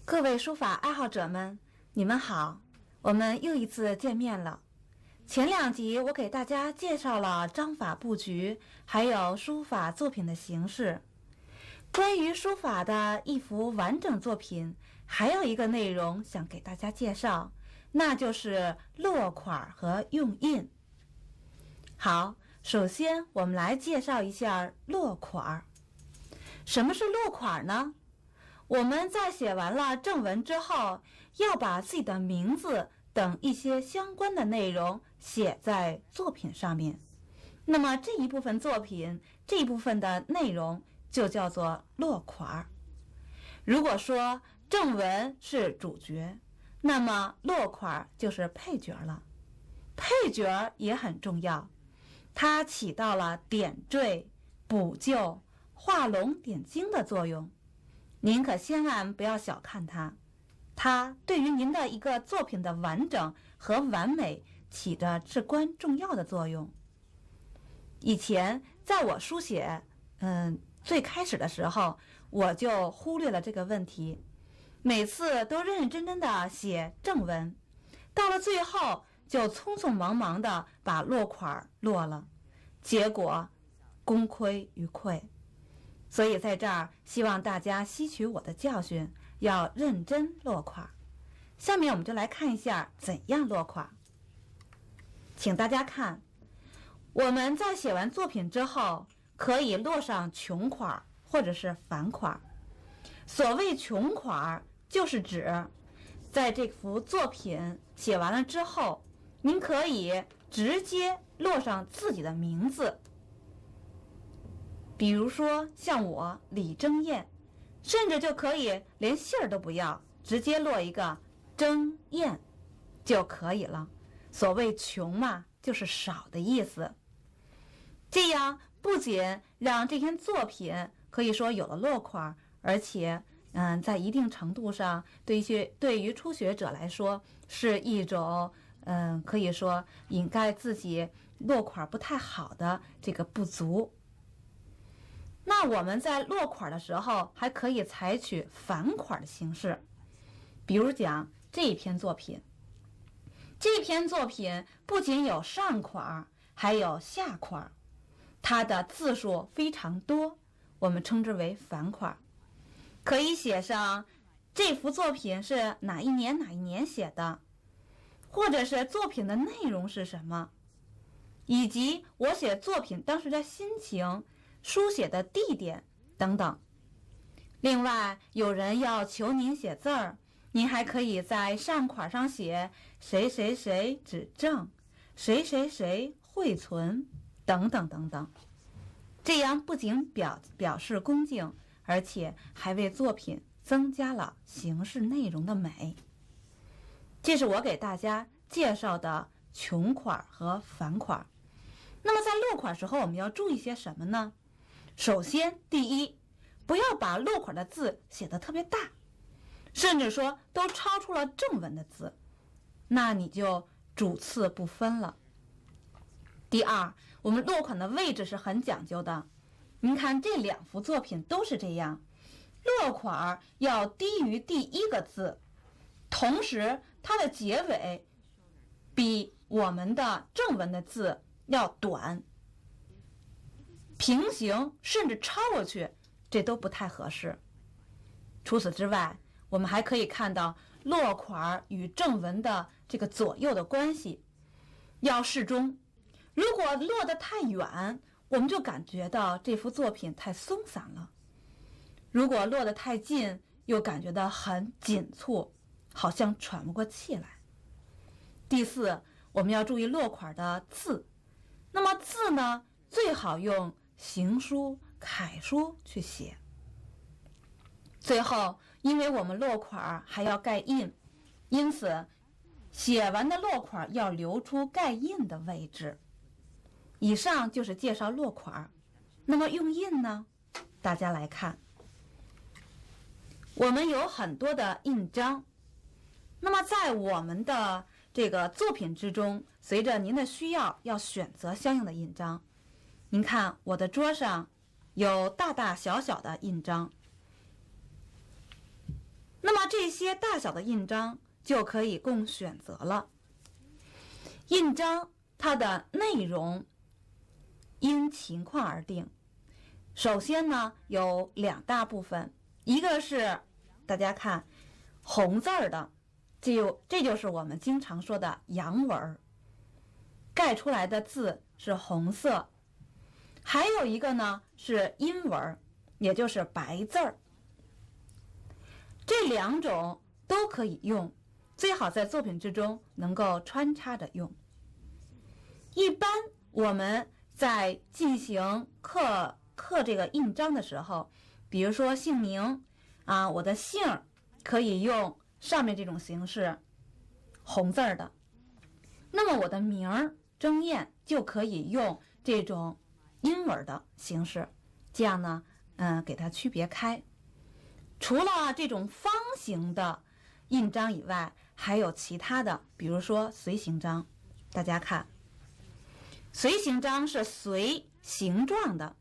各位书法爱好者们，你们好，我们又一次见面了。前2集我给大家介绍了章法布局，还有书法作品的形式。关于书法的一幅完整作品，还有一个内容想给大家介绍，那就是落款和用印。好，首先我们来介绍一下落款。什么是落款呢？我们在写完了正文之后，要把自己的名字等一些相关的内容写在作品上面。那么这一部分作品，这一部分的内容就叫做落款。如果说正文是主角，那么落款就是配角了。配角也很重要，它起到了点缀、补救、画龙点睛的作用。您可千万不要小看它，它对于您的一个作品的完整和完美起着至关重要的作用。以前在我书写最开始的时候，我就忽略了这个问题，每次都认认真真的写正文，到了最后就匆匆忙忙的把落款落了，结果功亏一篑。所以在这儿希望大家吸取我的教训，要认真落款。下面我们就来看一下怎样落款。请大家看，我们在写完作品之后，可以落上穷款或者是繁款。所谓穷款，就是指在这幅作品写完了之后，您可以直接落上自己的名字。比如说像我李争艳，甚至就可以连姓儿都不要，直接落一个争艳就可以了。所谓穷嘛，就是少的意思。这样不仅让这篇作品可以说有了落款，而且在一定程度上对于初学者来说是一种可以说掩盖自己落款不太好的这个不足。那我们在落款的时候还可以采取繁款的形式，比如讲这一篇作品，这篇作品不仅有上款，还有下款，它的字数非常多，我们称之为繁款。可以写上这幅作品是哪一年写的，或者是作品的内容是什么，以及我写作品当时的心情、书写的地点等等。另外，有人要求您写字儿，您还可以在上款上写谁谁谁指正，谁谁谁汇存等等等等。这样不仅表示恭敬，而且还为作品增加了形式内容的美。这是我给大家介绍的穷款和繁款。那么在落款时候我们要注意些什么呢？首先，第一，不要把落款的字写得特别大，甚至说都超出了正文的字，那你就主次不分了。第二，我们落款的位置是很讲究的。您看这2幅作品都是这样，落款要低于第1个字，同时它的结尾比我们的正文的字要短，平行甚至超过去，这都不太合适。除此之外，我们还可以看到落款与正文的这个左右的关系要适中。如果落得太远，我们就感觉到这幅作品太松散了；如果落得太近，又感觉到很紧促，好像喘不过气来。第四，我们要注意落款的字。那么字呢，最好用行书、楷书去写。最后，因为我们落款还要盖印，因此写完的落款要留出盖印的位置。以上就是介绍落款。那么用印呢？大家来看，我们有很多的印章。那么在我们的这个作品之中，随着您的需要，要选择相应的印章。您看我的桌上有大大小小的印章，那么这些大小的印章就可以供选择了。印章它的内容因情况而定。首先呢，有2大部分，一个是大家看红字儿的，这就是我们经常说的阳文，盖出来的字是红色。还有一个呢是阴文，也就是白字儿。这2种都可以用，最好在作品之中能够穿插着用。一般我们在进行刻这个印章的时候，比如说姓名啊，我的姓可以用上面这种形式红字儿的，那么我的名儿征彦就可以用这种阴文的形式，这样呢给它区别开。除了这种方形的印章以外，还有其他的，比如说随行章。大家看，随行章是随形状的，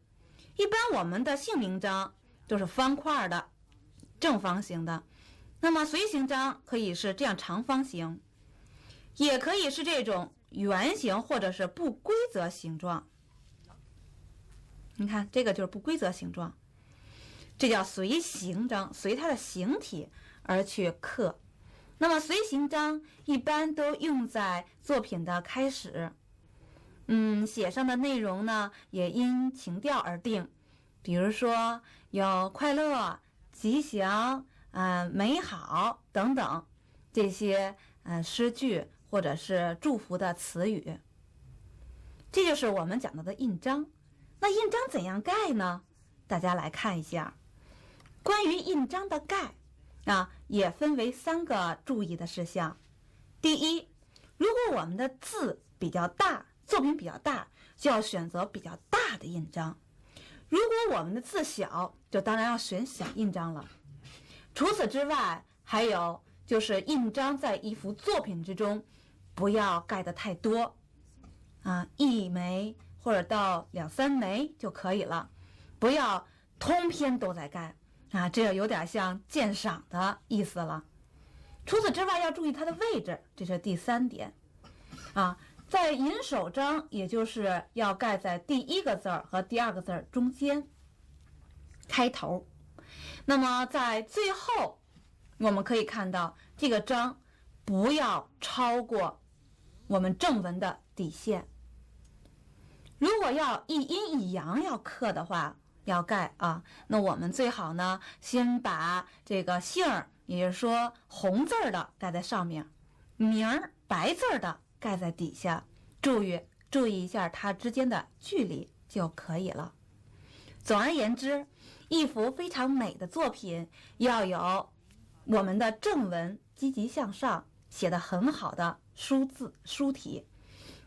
一般我们的姓名章都是方块的正方形的，那么随行章可以是这样长方形，也可以是这种圆形或者是不规则形状。你看这个就是不规则形状，这叫随行章，随它的形体而去刻。那么随行章一般都用在作品的开始，写上的内容呢也因情调而定，比如说有快乐、吉祥、美好等等这些诗句或者是祝福的词语。这就是我们讲到的印章。那印章怎样盖呢？大家来看一下，关于印章的盖也分为3个注意的事项。第一，如果我们的字比较大，作品比较大，就要选择比较大的印章；如果我们的字小，就当然要选小印章了。除此之外，还有就是印章在一幅作品之中不要盖得太多，1枚或者到2、3枚就可以了，不要通篇都在盖这有点像鉴赏的意思了。除此之外，要注意它的位置，这是第3点在引首章，也就是要盖在第1个字儿和第2个字儿中间开头。那么在最后，我们可以看到这个章不要超过我们正文的底线。如果要一阴一阳要刻的话，要盖那我们最好呢先把这个姓儿，也就是说红字儿的盖在上面，名儿白字儿的盖在底下，注意一下它之间的距离就可以了。总而言之，一幅非常美的作品要有我们的正文积极向上，写得很好的书体。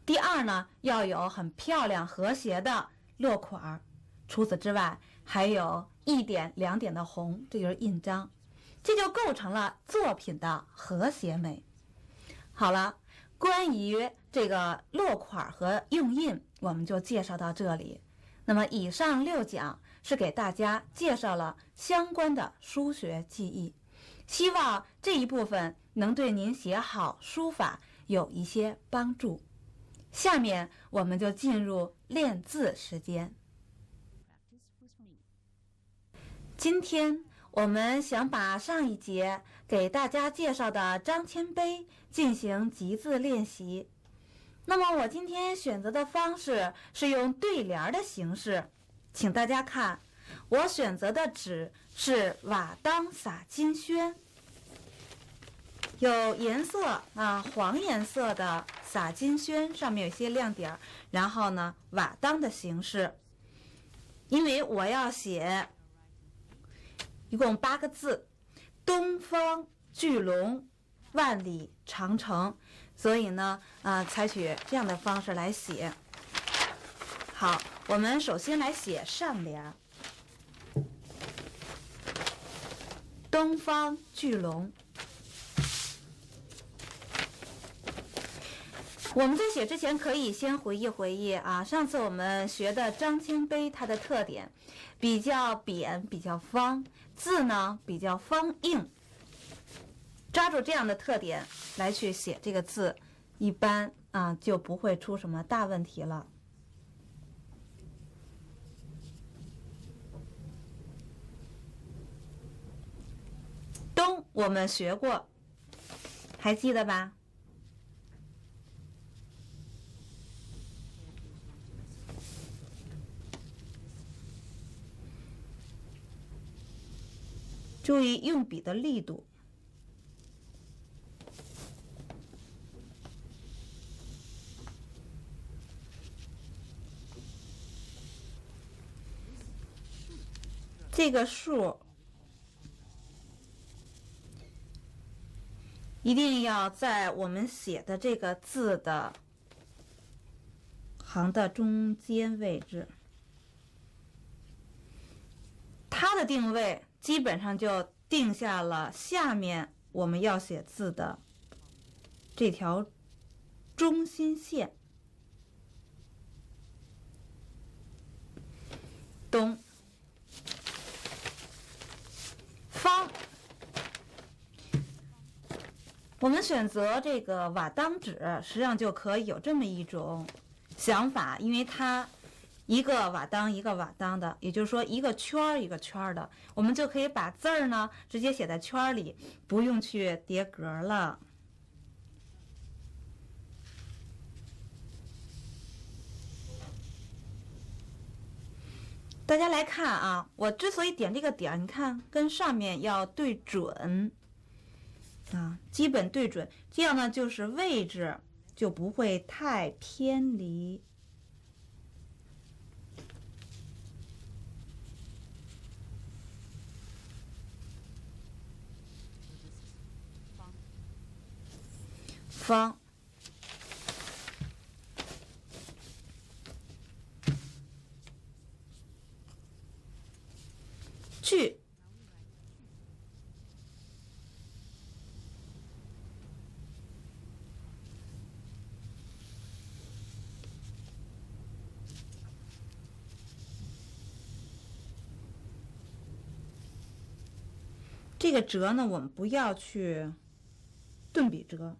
第二呢，要有很漂亮和谐的落款。除此之外，还有1点2点的红，这就是印章，这就构成了作品的和谐美。好了，关于这个落款和用印，我们就介绍到这里。那么以上6讲是给大家介绍了相关的书学技艺，希望这一部分能对您写好书法有一些帮助。下面我们就进入练字时间。今天我们想把上一节给大家介绍的张骞碑进行集字练习。那么我今天选择的方式是用对联的形式，请大家看，我选择的纸是瓦当撒金宣，有颜色黄颜色的撒金宣，上面有些亮点，然后呢瓦当的形式。因为我要写一共8个字，东方巨龙，万里长城，所以呢采取这样的方式来写。好，我们首先来写上联，东方巨龙。我们在写之前可以先回忆上次我们学的张骞碑，它的特点比较扁，比较方，字呢比较方硬，抓住这样的特点来去写这个字，一般就不会出什么大问题了。东我们学过，还记得吧？注意用笔的力度。这个数一定要在我们写的这个字的行的中间位置，它的定位基本上就定下了下面我们要写字的这条中心线。东方，我们选择这个瓦当纸，实际上就可以有这么一种想法，因为它一个瓦当一个瓦当的，也就是说一个圈儿一个圈儿的，我们就可以把字儿呢直接写在圈儿里，不用去叠格了。大家来看啊，我之所以点这个点，你看跟上面要对准基本对准，这样呢就是位置就不会太偏离。方，句，这个折呢，我们不要去顿笔折，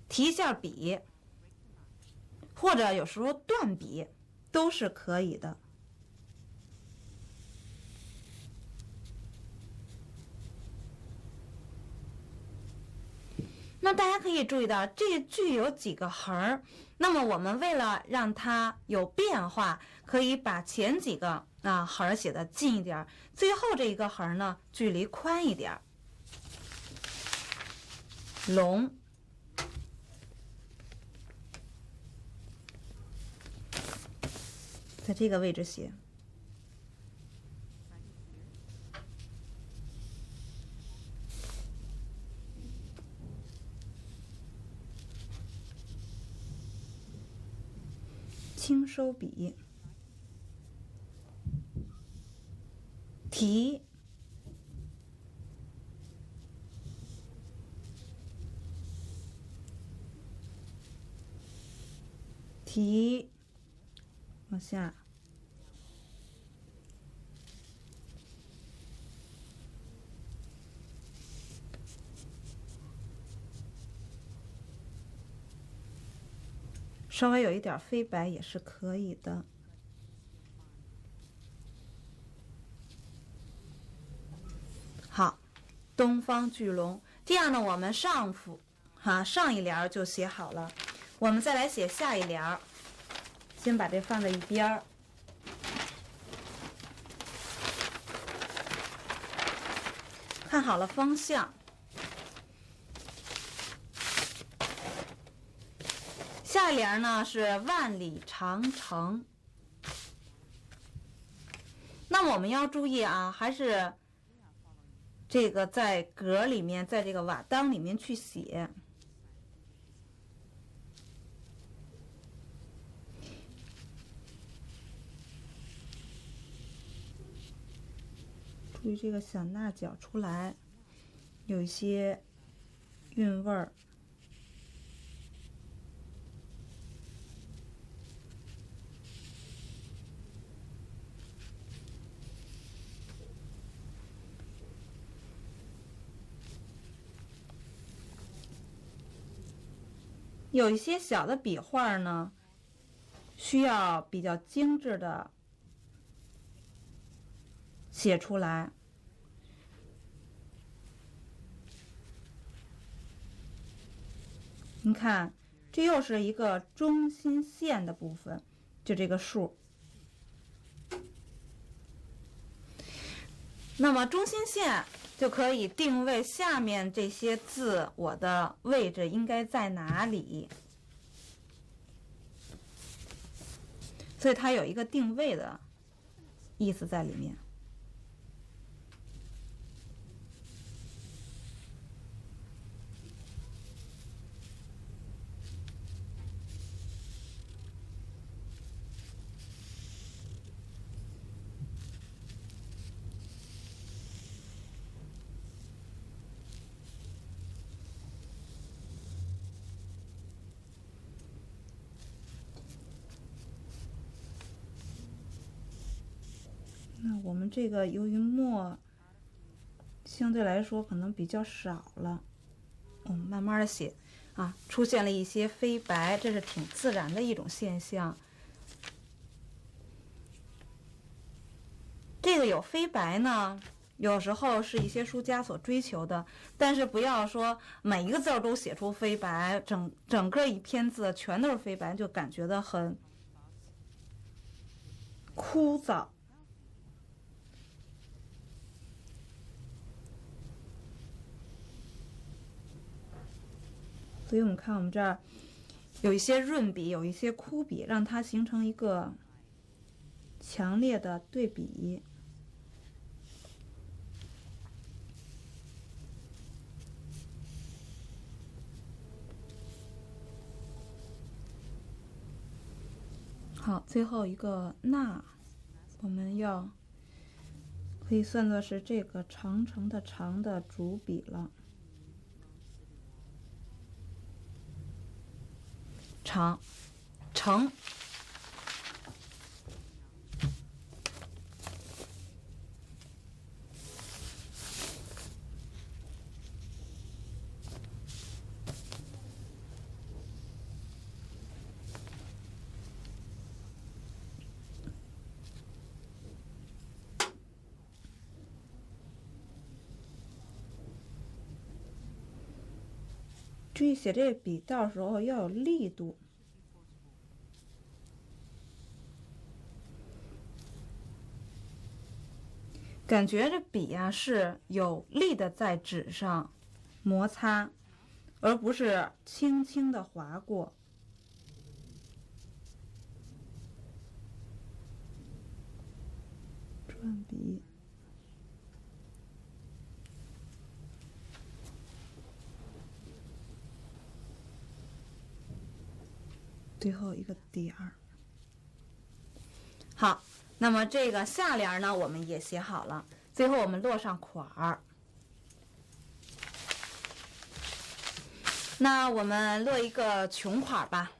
提一下笔，或者有时候断笔都是可以的。那大家可以注意到，这句有几个横儿，那么我们为了让它有变化，可以把前几个横儿写的近一点，最后这一个横儿呢距离宽一点。龙，在这个位置写。轻收笔，提，提，往下，稍微有一点飞白也是可以的。好，东方巨龙，这样呢，我们上一联就写好了。我们再来写下一联，先把这放在一边儿。看好了方向。下一联呢是万里长城。那我们要注意还是这个在格里面，在这个瓦当里面去写。注意这个小捺角出来，有一些韵味儿。有一些小的笔画呢，需要比较精致的写出来。你看，这又是一个中心线的部分，就这个数。那么中心线就可以定位下面这些字，我的位置应该在哪里？所以它有一个定位的意思在里面。那我们这个由于墨相对来说可能比较少了，我们慢慢的写啊，出现了一些飞白，这是挺自然的一种现象。这个有飞白呢，有时候是一些书家所追求的，但是不要说每一个字都写出飞白，整个一篇字全都是飞白，就感觉到很枯燥。所以我们看我们这儿有一些润笔，有一些枯笔，让它形成一个强烈的对比。好，最后一个捺，我们要可以算作是这个长城的长的主笔了。长，城，注意写这个笔到时候要有力度。感觉这笔呀是有力的在纸上摩擦，而不是轻轻的划过。转笔，最后一个点儿。好。那么这个下联呢，我们也写好了。最后我们落上款儿。那我们落一个穷款吧。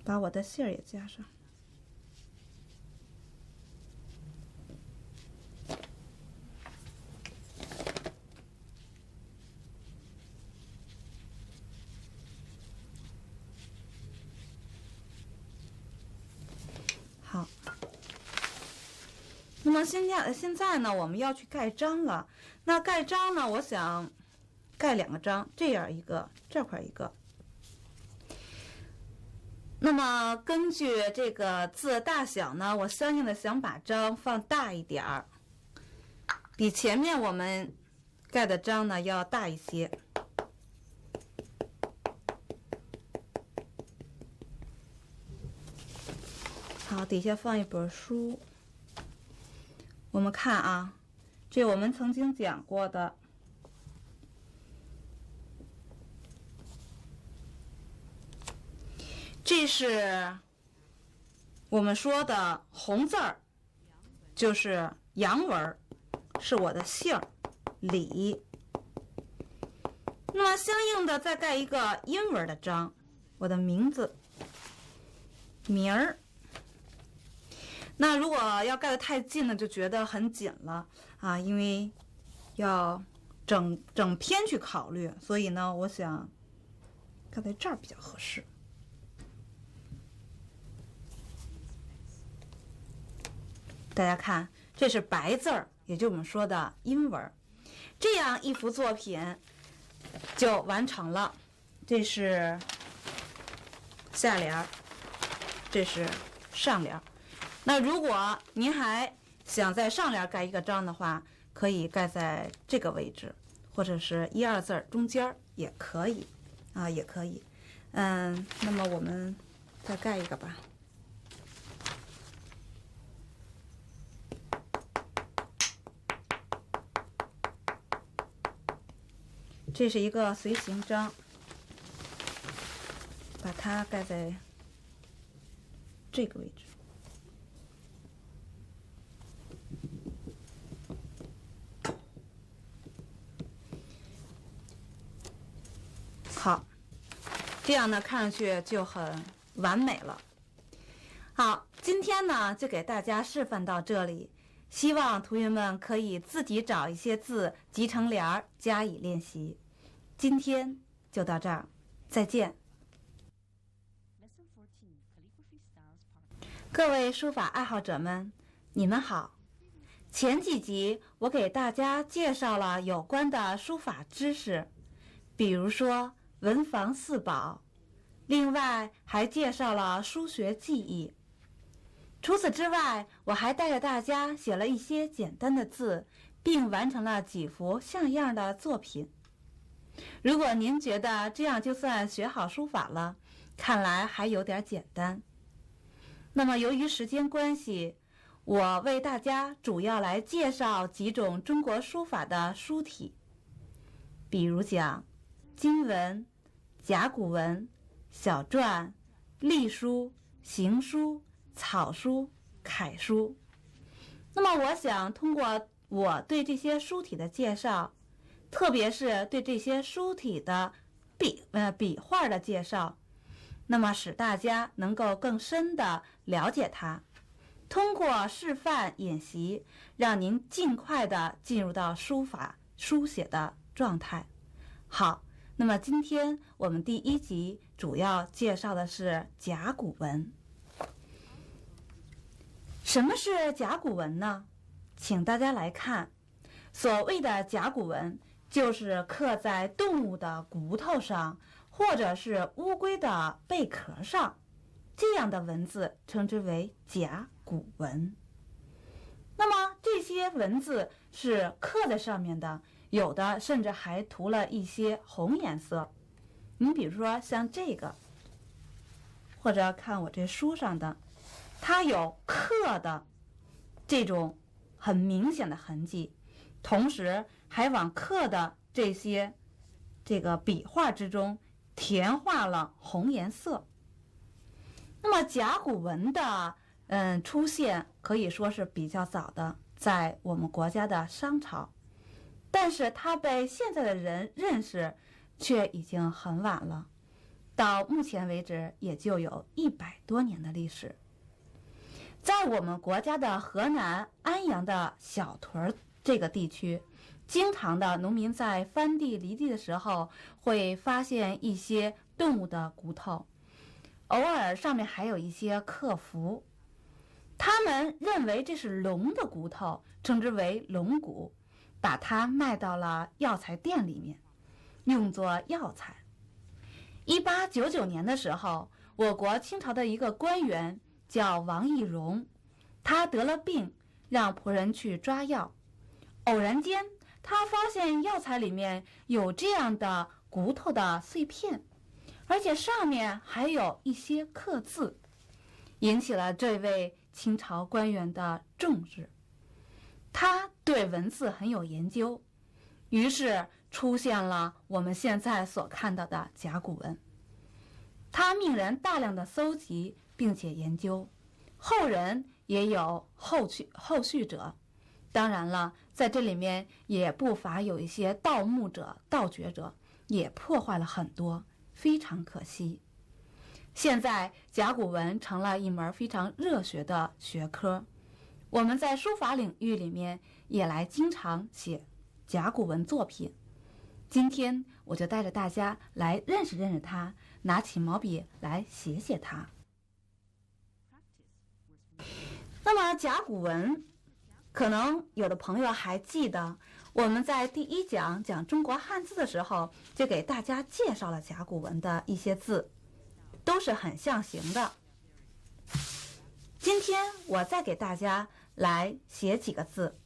把我的姓儿也加上。好，那么现在呢，我们要去盖章了。那盖章呢，我想盖2个章，这样一个，这块一个。那么根据这个字的大小呢，我相应的想把章放大一点儿，比前面我们盖的章呢要大一些。好，底下放一本书。我们看啊，这我们曾经讲过的，这是我们说的红字儿，就是洋文，是我的姓李。那么相应的再盖一个英文的章，我的名字名儿。那如果要盖得太近呢，就觉得很紧了啊，因为要整篇去考虑，所以呢，我想搁在这儿比较合适。大家看，这是白字儿，也就是我们说的英文。这样一幅作品就完成了。这是下联，这是上联。那如果您还想在上联盖一个章的话，可以盖在这个位置，或者是1、2字中间也可以啊，也可以。那么我们再盖一个吧。这是一个随行章，把它盖在这个位置。好，这样呢看上去就很完美了。好，今天呢就给大家示范到这里，希望同学们可以自己找一些字集成联儿加以练习。今天就到这儿，再见。各位书法爱好者们，你们好。前几集我给大家介绍了有关的书法知识，比如说文房四宝，另外还介绍了书学技艺。除此之外，我还带着大家写了一些简单的字，并完成了几幅像样的作品。如果您觉得这样就算学好书法了，看来还有点简单。那么由于时间关系，我为大家主要来介绍几种中国书法的书体，比如讲金文、甲骨文、小篆、隶书、行书、草书、楷书。那么我想通过我对这些书体的介绍，特别是对这些书体的笔画的介绍，那么使大家能够更深地了解它，通过示范演习，让您尽快地进入到书法书写的状态。好，那么今天我们第1集主要介绍的是甲骨文。什么是甲骨文呢？请大家来看，所谓的甲骨文就是刻在动物的骨头上，或者是乌龟的贝壳上，这样的文字称之为甲骨文。那么这些文字是刻在上面的，有的甚至还涂了一些红颜色。你比如说像这个，或者看我这书上的，它有刻的这种很明显的痕迹，同时还往刻的这个笔画之中填画了红颜色。那么甲骨文的出现可以说是比较早的，在我们国家的商朝，但是它被现在的人认识却已经很晚了，到目前为止也就有100多年的历史。在我们国家的河南安阳的小屯这个地区，经常的农民在翻地犁地的时候会发现一些动物的骨头，偶尔上面还有一些刻符。他们认为这是龙的骨头，称之为龙骨，把它卖到了药材店里面，用作药材。1899年的时候，我国清朝的一个官员叫王懿荣，他得了病，让仆人去抓药。偶然间，他发现药材里面有这样的骨头的碎片，而且上面还有一些刻字，引起了这位清朝官员的重视。他对文字很有研究，于是出现了我们现在所看到的甲骨文。他命人大量的搜集并且研究，后人也有后续者。当然了，在这里面也不乏有一些盗墓者、盗掘者，也破坏了很多，非常可惜。现在甲骨文成了一门非常热学的学科，我们在书法领域里面也来经常写甲骨文作品。今天我就带着大家来认识认识它，拿起毛笔来写写它。那么甲骨文，可能有的朋友还记得，我们在第1讲讲中国汉字的时候，就给大家介绍了甲骨文的一些字，都是很象形的。今天我再给大家来写几个字。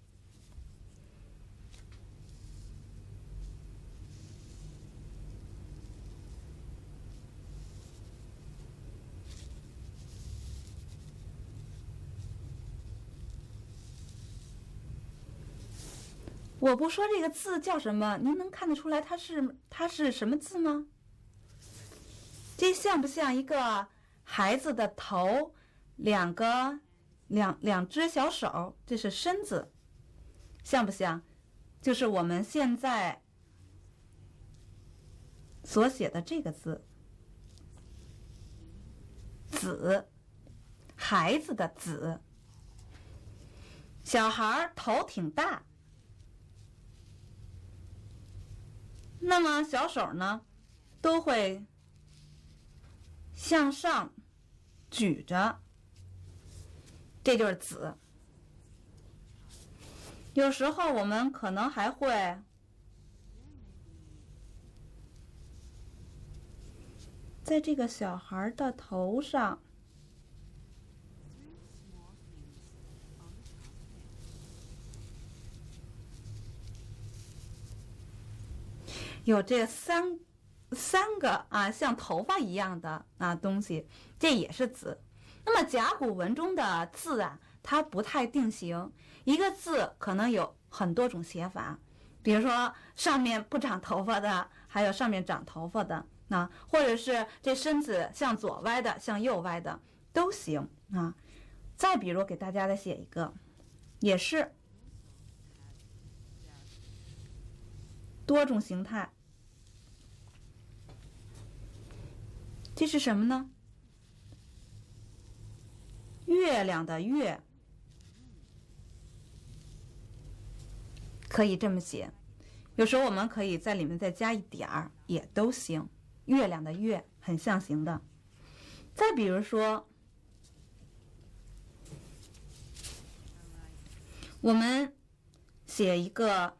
我不说这个字叫什么，您能看得出来它是什么字吗？这像不像一个孩子的头，两只小手，这是身子，像不像？就是我们现在所写的这个字，子，孩子的子，小孩头挺大。那么小手呢，都会向上举着，这就是子。有时候我们可能还会在这个小孩的头上有这三个像头发一样的东西，这也是子。那么甲骨文中的字它不太定型，一个字可能有很多种写法，比如说上面不长头发的，还有上面长头发的或者是这身子向左歪的，向右歪的都行再比如给大家再写一个，也是多种形态。这是什么呢？月亮的月，可以这么写。有时候我们可以在里面再加一点儿，也都行。月亮的月，很象形的。再比如说，我们写一个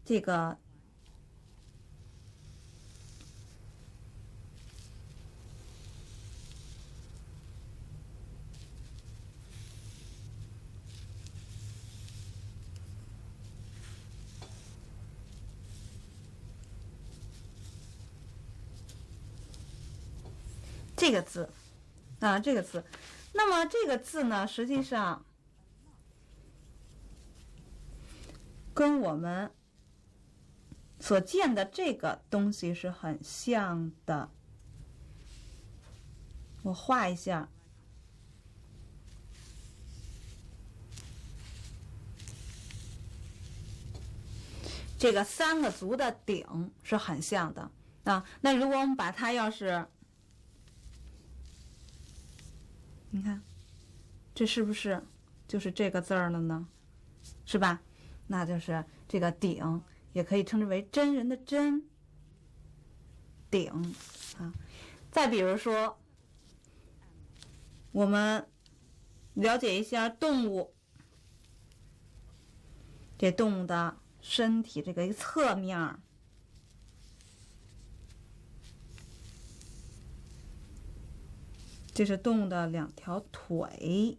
这个这个字这个字，那么这个字呢，实际上跟我们所见的这个东西是很像的。我画一下，这个3个足的鼎是很像的那如果我们把它要是，你看，这是不是就是这个字儿了呢？是吧？那就是这个鼎，也可以称之为真人的真，鼎再比如说，我们了解一下动物，这动物的身体这个侧面，这是动物的2条腿，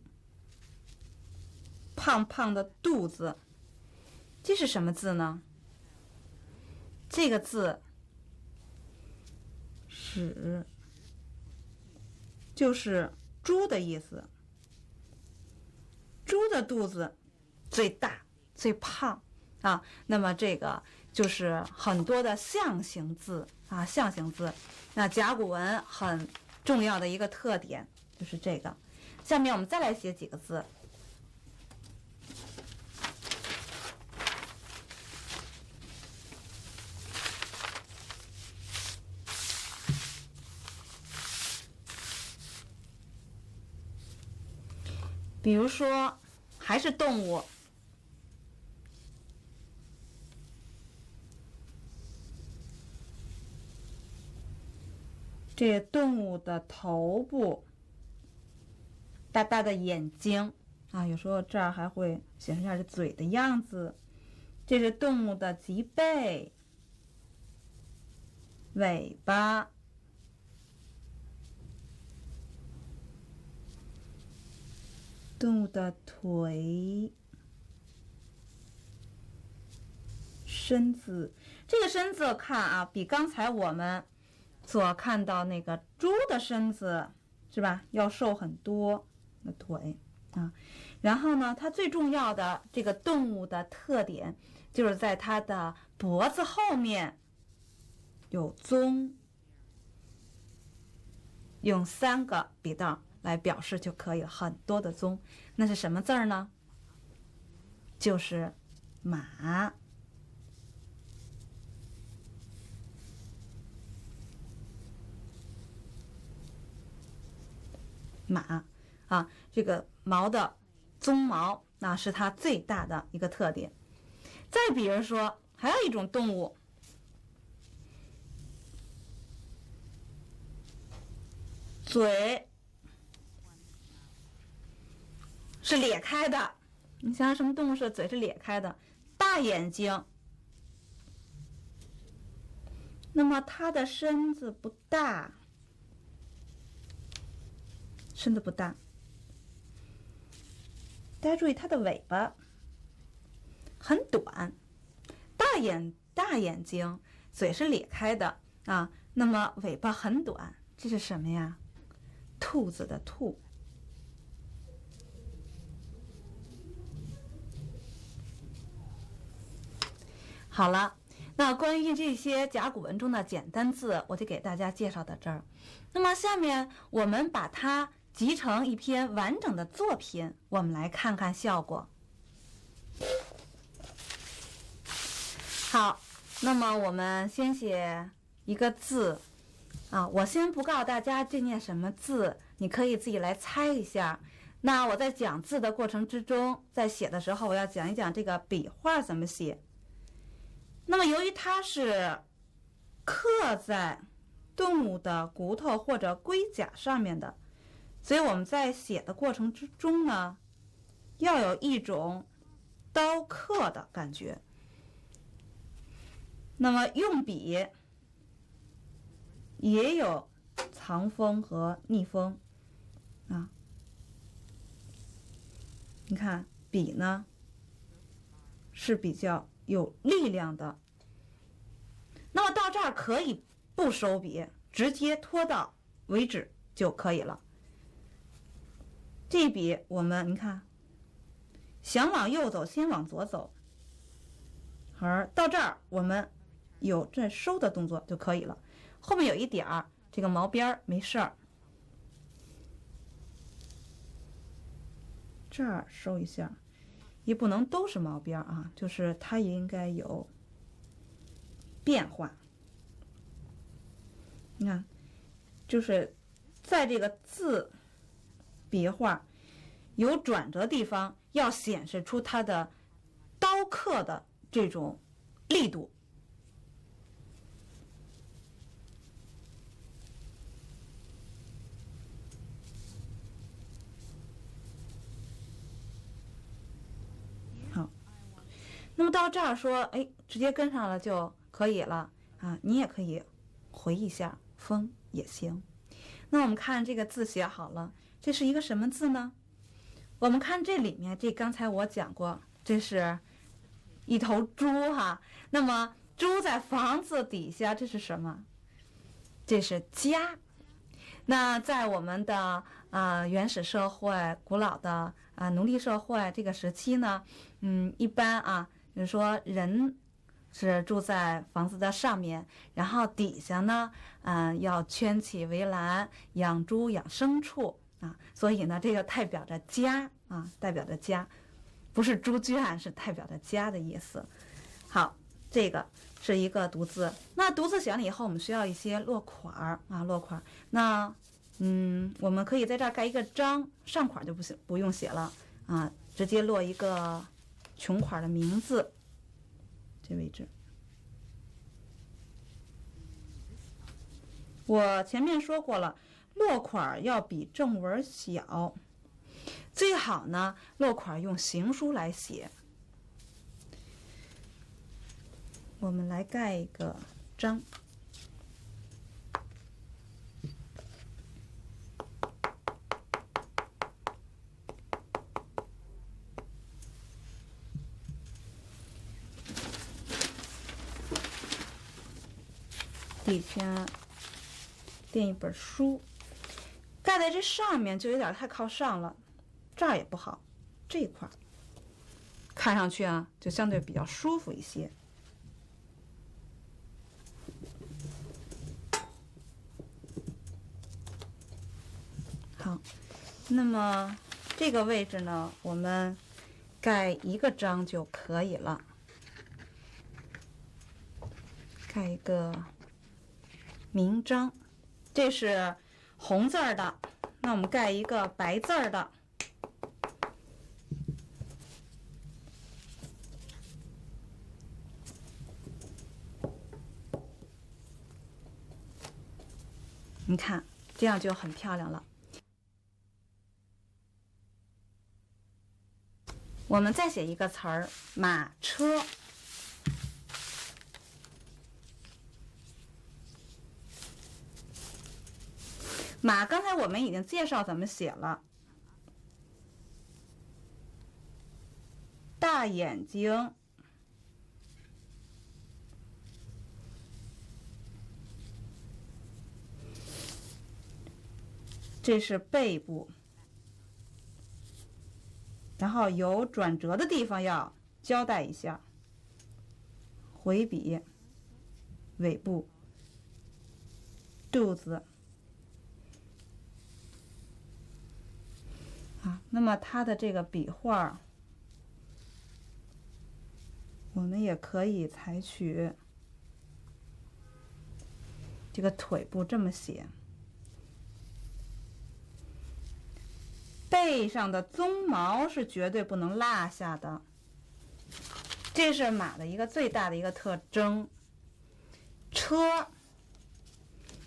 胖胖的肚子，这是什么字呢？这个字是就是猪的意思。猪的肚子最大最胖那么这个就是很多的象形字象形字。那甲骨文很重要的一个特点就是这个。下面我们再来写几个字。比如说，还是动物，这动物的头部，大大的眼睛啊，有时候这儿还会显示一下这嘴的样子。这是动物的脊背、尾巴、动物的腿、身子。这个身子看啊，比刚才我们所看到那个猪的身子是吧，要瘦很多的腿啊。然后呢，它最重要的这个动物的特点，就是在它的脖子后面有鬃，用3个笔道来表示就可以了，很多的鬃。那是什么字儿呢？就是马。马啊，这个毛的鬃毛，那是它最大的一个特点。再比如说，还有一种动物，嘴是裂开的。你想想什么动物是嘴是裂开的？大眼睛。那么它的身子不大，身子不大。大家注意它的尾巴很短，大眼睛，嘴是裂开的啊。那么尾巴很短，这是什么呀？兔子的兔。好了，那关于这些甲骨文中的简单字，我就给大家介绍到这儿。那么下面我们把它集成一篇完整的作品，我们来看看效果。好，那么我们先写一个字啊，我先不告诉大家这念什么字，你可以自己来猜一下。那我在讲字的过程之中，在写的时候，我要讲一讲这个笔画怎么写。那么由于它是刻在动物的骨头或者龟甲上面的，所以我们在写的过程之中呢，要有一种刀刻的感觉。那么用笔也有藏锋和逆锋啊。你看笔呢是比较有力量的。那么到这儿可以不收笔，直接拖到为止就可以了。这一笔我们你看，想往右走，先往左走，而到这儿我们有这收的动作就可以了。后面有一点儿这个毛边没事儿，这儿收一下，也不能都是毛边啊，就是它也应该有变化。你看，就是在这个字笔画有转折地方，要显示出它的刀刻的这种力度。好，那么到这儿说，哎，直接跟上了就可以了啊。你也可以回一下锋也行。那我们看这个字写好了，这是一个什么字呢？我们看这里面，这刚才我讲过，这是一头猪哈。那么猪在房子底下，这是什么？这是家。那在我们的原始社会、古老的奴隶社会这个时期呢，一般啊，就是说人是住在房子的上面，然后底下呢，要圈起围栏，养猪养牲畜啊，所以呢，这个代表着家啊，代表着家，不是猪圈，是代表着家的意思。好，这个是一个独字。那独字写完了以后，我们需要一些落款儿啊，落款儿。那我们可以在这儿盖一个章，上款就不用写了啊，直接落一个穷款的名字。这位置，我前面说过了，落款要比正文小，最好呢，落款用行书来写。我们来盖一个章。底下垫一本书，盖在这上面就有点太靠上了，这儿也不好，这一块看上去啊就相对比较舒服一些。好，那么这个位置呢，我们盖一个章就可以了，盖一个明章，这是红字儿的，那我们盖一个白字儿的。你看，这样就很漂亮了。我们再写一个词儿，马车。马刚才我们已经介绍怎么写了，大眼睛，这是背部，然后有转折的地方要交代一下，回笔，尾部，肚子。那么它的这个笔画，我们也可以采取这个腿部这么写。背上的鬃毛是绝对不能落下的，这是马的一个最大的一个特征。车，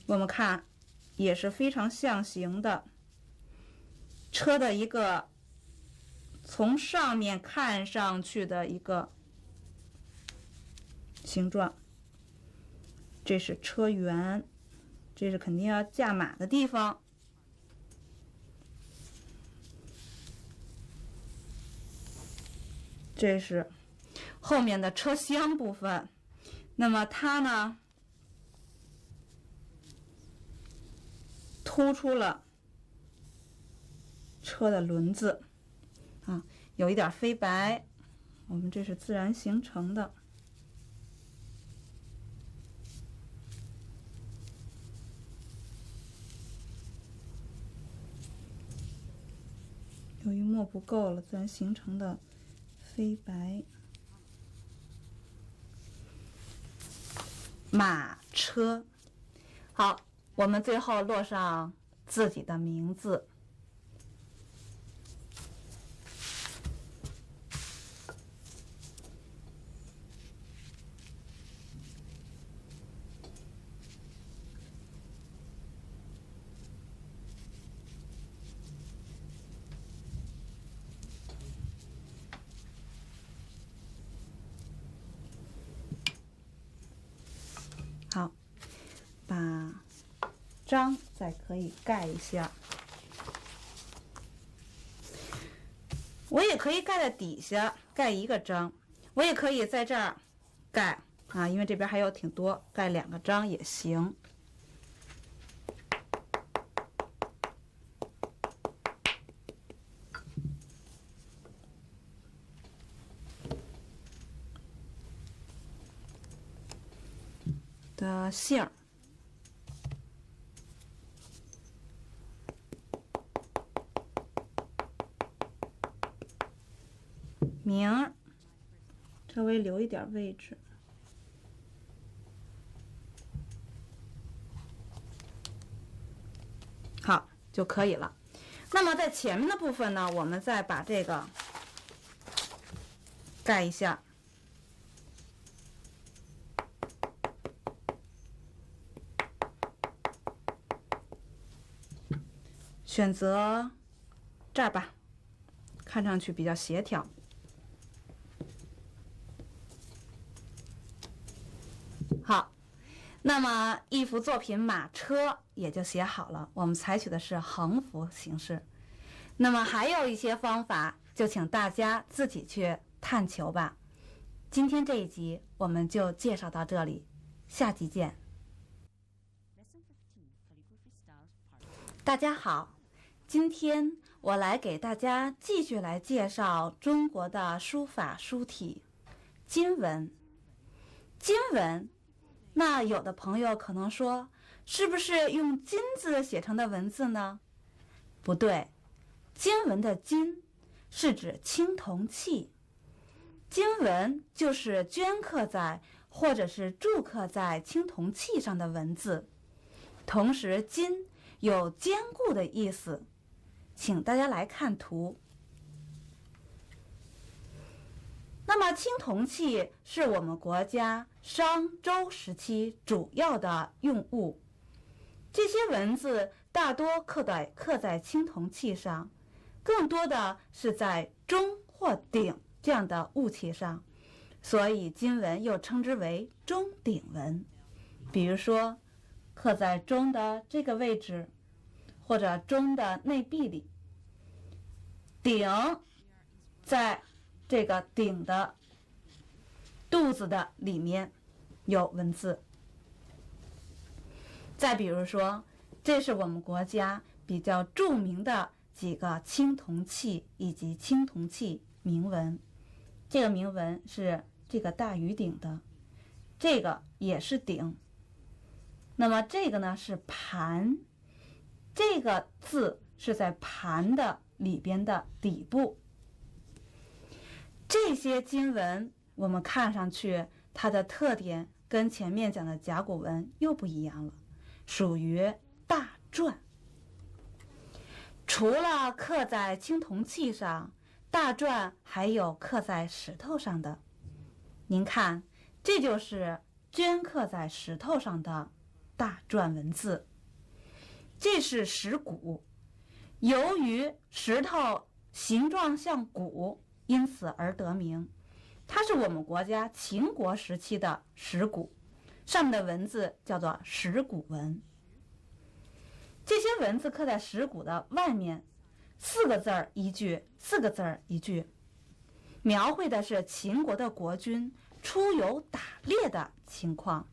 我们看也是非常象形的。车的一个从上面看上去的一个形状，这是车辕，这是肯定要驾马的地方。这是后面的车厢部分，那么它呢突出了车的轮子啊，有一点飞白，我们这是自然形成的。由于墨不够了，自然形成的飞白。马车，好，我们最后落上自己的名字。好，把章再可以盖一下。我也可以盖在底下，盖一个章。我也可以在这儿盖啊，因为这边还有挺多，盖2个章也行。的姓儿，名儿，稍微留一点位置。好，就可以了。那么在前面的部分呢，我们再把这个盖一下。选择这儿吧，看上去比较协调。好，那么一幅作品马车也就写好了。我们采取的是横幅形式。那么还有一些方法，就请大家自己去探求吧。今天这一集我们就介绍到这里，下集见。大家好，今天我来给大家继续来介绍中国的书法书体金文。金文，那有的朋友可能说，是不是用金字写成的文字呢？不对，金文的金是指青铜器，金文就是镌刻在或者是铸刻在青铜器上的文字，同时金有坚固的意思。请大家来看图。那么青铜器是我们国家商周时期主要的用物，这些文字大多刻在青铜器上，更多的是在钟或鼎这样的物器上，所以金文又称之为钟鼎文。比如说刻在钟的这个位置，或者钟的内壁里，鼎在这个鼎的肚子的里面有文字。再比如说，这是我们国家比较著名的几个青铜器以及青铜器铭文。这个铭文是这个大禹鼎的，这个也是鼎。那么这个呢是盘，这个字是在盘的里边的底部。这些金文我们看上去它的特点跟前面讲的甲骨文又不一样了，属于大篆。除了刻在青铜器上，大篆还有刻在石头上的。您看，这就是镌刻在石头上的大篆文字。这是石鼓，由于石头形状像鼓，因此而得名。它是我们国家秦国时期的石鼓，上面的文字叫做石鼓文。这些文字刻在石鼓的外面，4个字儿一句，4个字儿一句，描绘的是秦国的国君出游打猎的情况，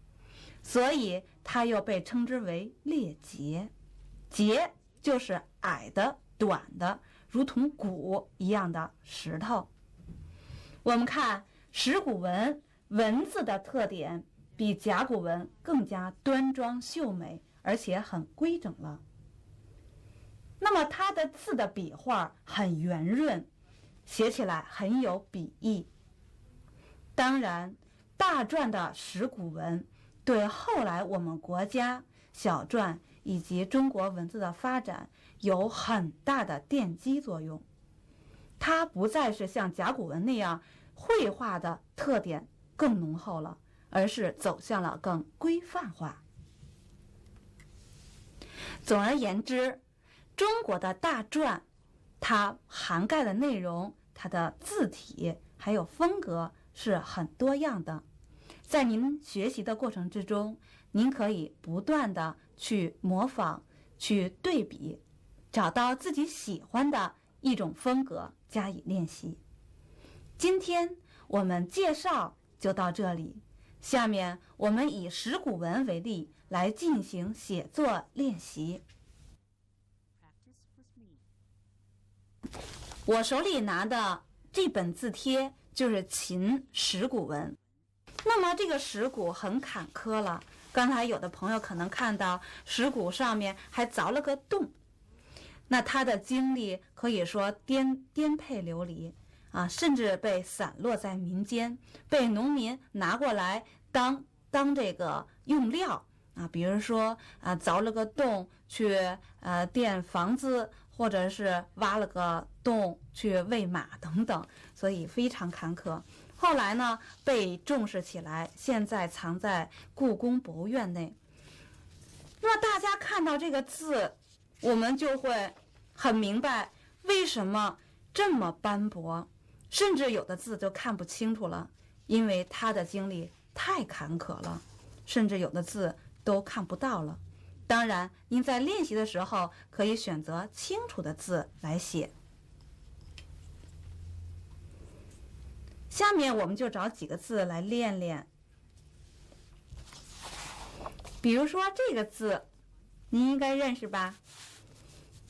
所以它又被称之为列秸。秸就是矮的、短的，如同鼓一样的石头。我们看石鼓文文字的特点比甲骨文更加端庄秀美，而且很规整了。那么它的字的笔画很圆润，写起来很有笔意。当然，大篆的石鼓文对后来我们国家小篆以及中国文字的发展有很大的奠基作用。它不再是像甲骨文那样绘画的特点更浓厚了，而是走向了更规范化。总而言之，中国的大篆它涵盖的内容，它的字体还有风格是很多样的。在您学习的过程之中，您可以不断的去模仿，去对比，找到自己喜欢的一种风格加以练习。今天我们介绍就到这里，下面我们以石鼓文为例来进行写作练习。我手里拿的这本字帖就是秦石鼓文。那么这个石鼓很坎坷了，刚才有的朋友可能看到石鼓上面还凿了个洞，那他的经历可以说颠沛流离啊，甚至被散落在民间，被农民拿过来当这个用料啊，比如说啊凿了个洞去垫房子，或者是挖了个洞去喂马等等，所以非常坎坷。后来呢，被重视起来，现在藏在故宫博物院内。那么大家看到这个字，我们就会很明白为什么这么斑驳，甚至有的字就看不清楚了，因为他的经历太坎坷了，甚至有的字都看不到了。当然，您在练习的时候可以选择清楚的字来写。下面我们就找几个字来练练。比如说这个字，您应该认识吧？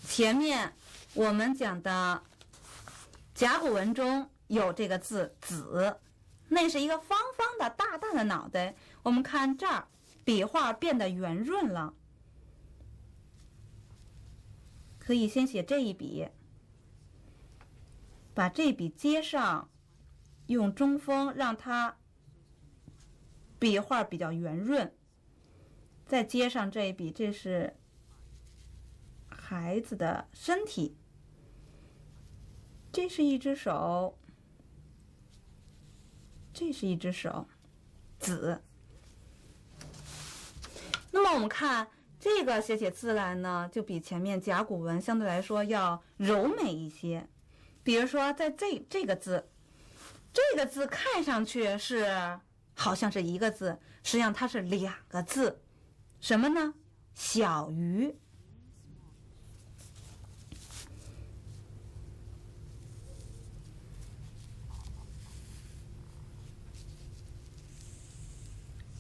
前面我们讲的甲骨文中有这个字“子”，那是一个方方的大大的脑袋。我们看这儿，笔画变得圆润了。可以先写这一笔，把这笔接上，用中锋让它笔画比较圆润，再接上这一笔，这是孩子的身体，这是一只手，这是一只手，子。那么我们看这个写字来呢，就比前面甲骨文相对来说要柔美一些。比如说在这个字，这个字看上去是好像是一个字，实际上它是两个字，什么呢？小鱼。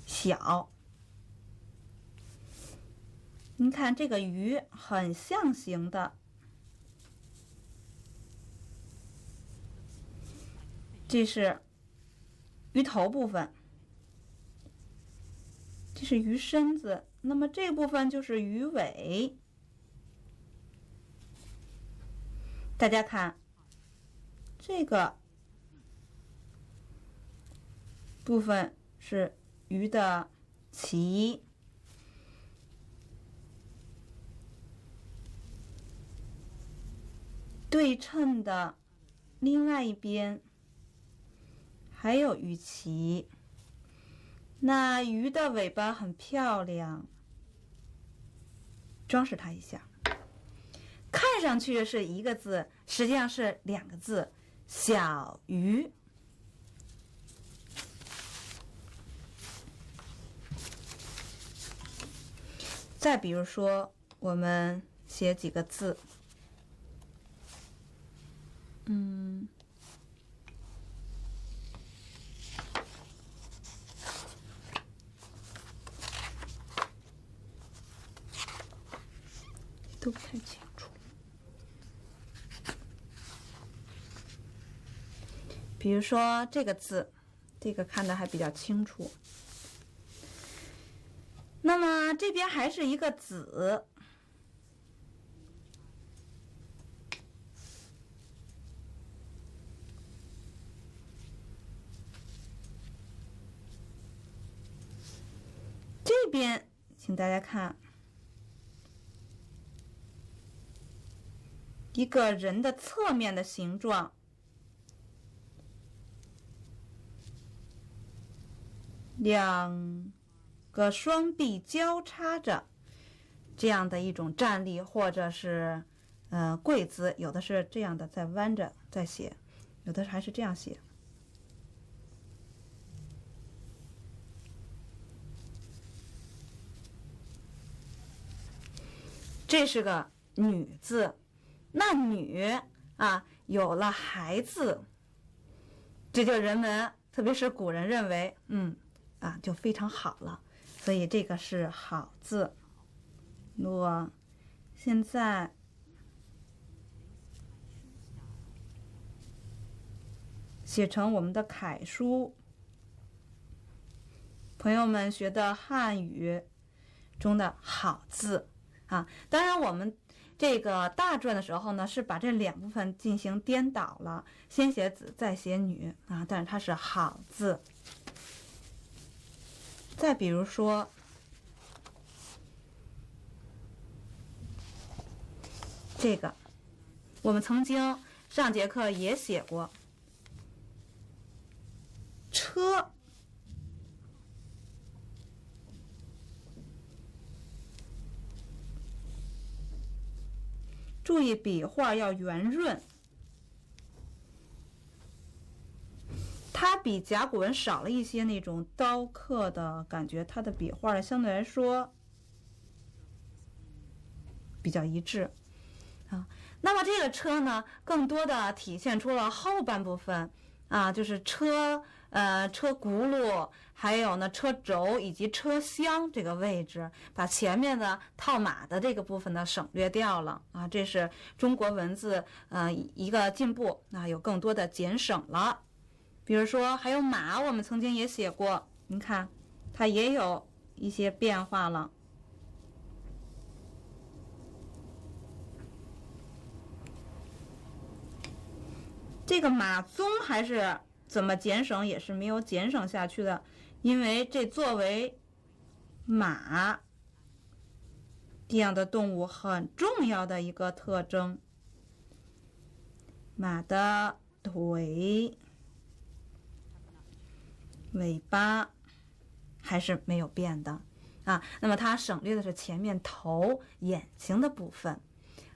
小，您看这个鱼很象形的，这是鱼头部分，这是鱼身子，那么这部分就是鱼尾。大家看，这个部分是鱼的鳍，对称的另外一边还有鱼鳍。那鱼的尾巴很漂亮，装饰它一下。看上去是一个字，实际上是两个字，小鱼。再比如说，我们写几个字，都不太清楚。比如说这个字，这个看得还比较清楚。那么这边还是一个子，这边请大家看，一个人的侧面的形状，两个双臂交叉着，这样的一种站立，或者是跪姿，有的是这样的在弯着在写，有的还是这样写。这是个女字，那女啊有了孩子，这就人们特别是古人认为就非常好了，所以这个是好字。我现在写成我们的楷书，朋友们学的汉语中的好字啊。当然我们这个大篆的时候呢，是把这两部分进行颠倒了，先写子再写女啊，但是它是好字。再比如说这个，我们曾经上节课也写过，车。注意笔画要圆润。它比甲骨文少了一些那种刀刻的感觉，它的笔画相对来说比较一致啊。那么这个车呢，更多的体现出了后半部分啊，就是车轱辘，还有呢车轴以及车厢这个位置，把前面的套马的这个部分呢省略掉了啊。这是中国文字一个进步，那有更多的减省了。比如说还有马，我们曾经也写过，您看它也有一些变化了。这个马鬃还是怎么减省也是没有减省下去的，因为这作为马这样的动物很重要的一个特征，马的腿、尾巴还是没有变的啊。那么它省略的是前面头、眼睛的部分。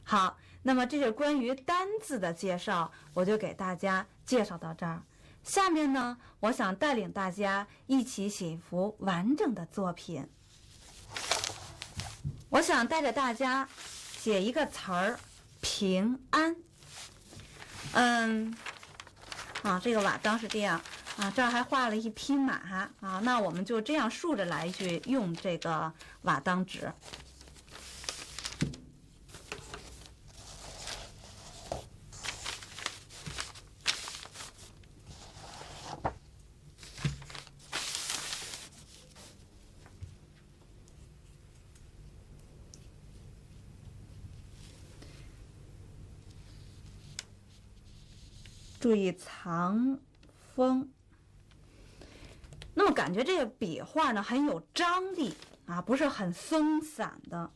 好，那么这是关于单字的介绍，我就给大家介绍到这儿。下面呢，我想带领大家一起写一幅完整的作品。我想带着大家写一个词儿“平安”。这个瓦当是这样啊，这儿还画了一匹马啊，那我们就这样竖着来去用这个瓦当纸。注意藏锋。那么感觉这个笔画呢很有张力啊，不是很松散的。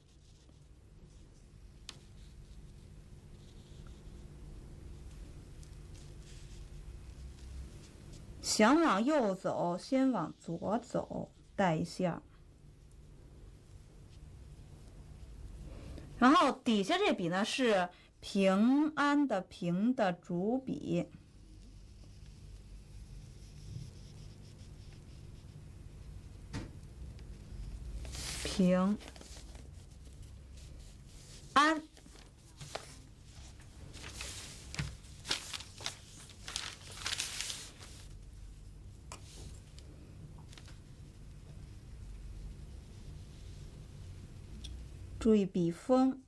想往右走，先往左走，带一下。然后底下这笔呢是平安的平的主笔，平安。注意笔锋，